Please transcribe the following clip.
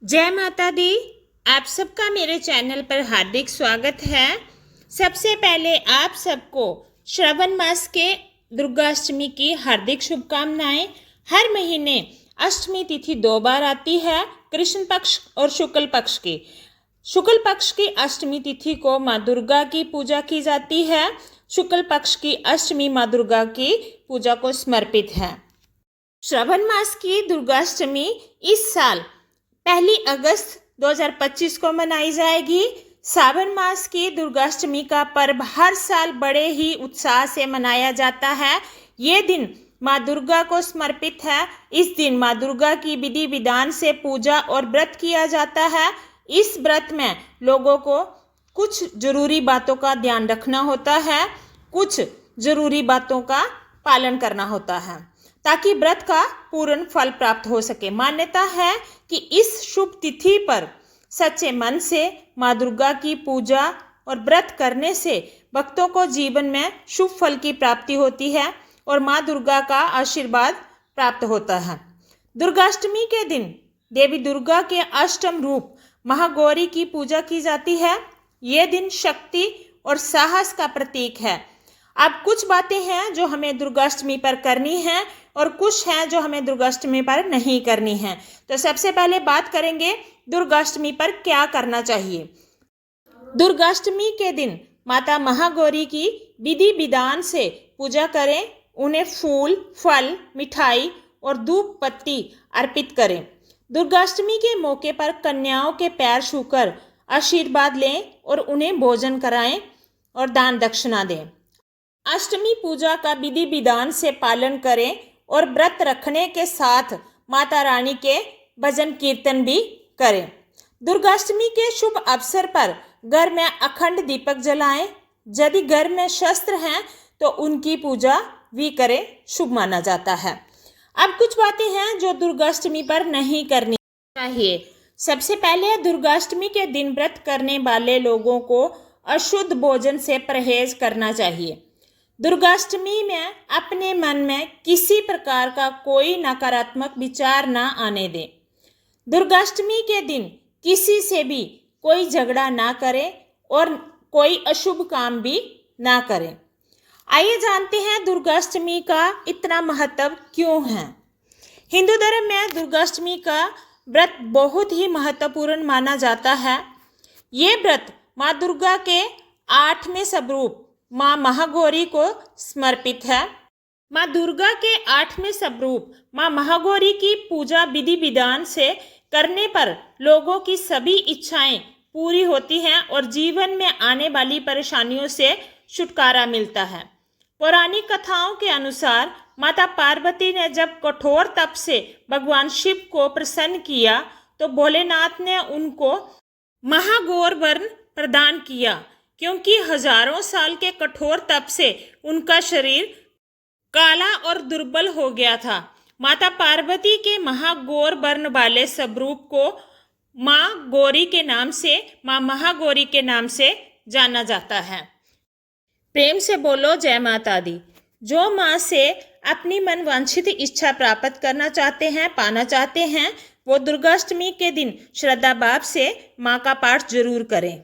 जय माता दी। आप सबका मेरे चैनल पर हार्दिक स्वागत है। सबसे पहले आप सबको श्रावण मास के दुर्गाष्टमी की हार्दिक शुभकामनाएं। हर महीने अष्टमी तिथि 2 बार आती है, कृष्ण पक्ष और शुक्ल पक्ष की। शुक्ल पक्ष की अष्टमी तिथि को माँ दुर्गा की पूजा की जाती है। शुक्ल पक्ष की अष्टमी माँ दुर्गा की पूजा को समर्पित है। श्रावण मास की दुर्गाष्टमी इस साल 1 अगस्त 2025 को मनाई जाएगी। श्रावण मास की दुर्गाष्टमी का पर्व हर साल बड़े ही उत्साह से मनाया जाता है। ये दिन माँ दुर्गा को समर्पित है। इस दिन माँ दुर्गा की विधि विधान से पूजा और व्रत किया जाता है। इस व्रत में लोगों को कुछ जरूरी बातों का ध्यान रखना होता है, कुछ जरूरी बातों का पालन करना होता है ताकि व्रत का पूर्ण फल प्राप्त हो सके। मान्यता है कि इस शुभ तिथि पर सच्चे मन से माँ दुर्गा की पूजा और व्रत करने से भक्तों को जीवन में शुभ फल की प्राप्ति होती है और माँ दुर्गा का आशीर्वाद प्राप्त होता है। दुर्गाष्टमी के दिन देवी दुर्गा के अष्टम रूप महागौरी की पूजा की जाती है। ये दिन शक्ति और साहस का प्रतीक है। अब कुछ बातें हैं जो हमें दुर्गाष्टमी पर करनी है और कुछ हैं जो हमें दुर्गाष्टमी पर नहीं करनी है। तो सबसे पहले बात करेंगे दुर्गाष्टमी पर क्या करना चाहिए। दुर्गाष्टमी के दिन माता महागौरी की विधि विधान से पूजा करें। उन्हें फूल, फल, मिठाई और धूप पत्ती अर्पित करें। दुर्गाष्टमी के मौके पर कन्याओं के पैर छूकर आशीर्वाद लें और उन्हें भोजन कराएं और दान दक्षिणा दें। अष्टमी पूजा का विधि विधान से पालन करें और व्रत रखने के साथ माता रानी के भजन कीर्तन भी करें। दुर्गाष्टमी के शुभ अवसर पर घर में अखंड दीपक जलाएं। यदि घर में शस्त्र हैं तो उनकी पूजा भी करें, शुभ माना जाता है। अब कुछ बातें हैं जो दुर्गाष्टमी पर नहीं करनी चाहिए। सबसे पहले दुर्गाष्टमी के दिन व्रत करने वाले लोगों को अशुद्ध भोजन से परहेज करना चाहिए। दुर्गाष्टमी में अपने मन में किसी प्रकार का कोई नकारात्मक विचार ना आने दें। दुर्गाष्टमी के दिन किसी से भी कोई झगड़ा ना करें और कोई अशुभ काम भी ना करें। आइए जानते हैं दुर्गाष्टमी का इतना महत्व क्यों है। हिंदू धर्म में दुर्गाष्टमी का व्रत बहुत ही महत्वपूर्ण माना जाता है। ये व्रत माँ दुर्गा के 8वें स्वरूप माँ महागौरी को समर्पित है। माँ दुर्गा के 8वें स्वरूप माँ महागौरी की पूजा विधि विधान से करने पर लोगों की सभी इच्छाएं पूरी होती हैं और जीवन में आने वाली परेशानियों से छुटकारा मिलता है। पौराणिक कथाओं के अनुसार माता पार्वती ने जब कठोर तप से भगवान शिव को प्रसन्न किया तो भोलेनाथ ने उनको महागौर वर्ण प्रदान किया, क्योंकि हजारों साल के कठोर तप से उनका शरीर काला और दुर्बल हो गया था। माता पार्वती के महागौर वर्ण वाले स्वरूप को माँ गौरी के नाम से, माँ महागौरी के नाम से जाना जाता है। प्रेम से बोलो जय माता दी। जो माँ से अपनी मनवांछित इच्छा प्राप्त करना चाहते हैं, पाना चाहते हैं, वो दुर्गाष्टमी के दिन श्रद्धा भाव से माँ का पाठ जरूर करें।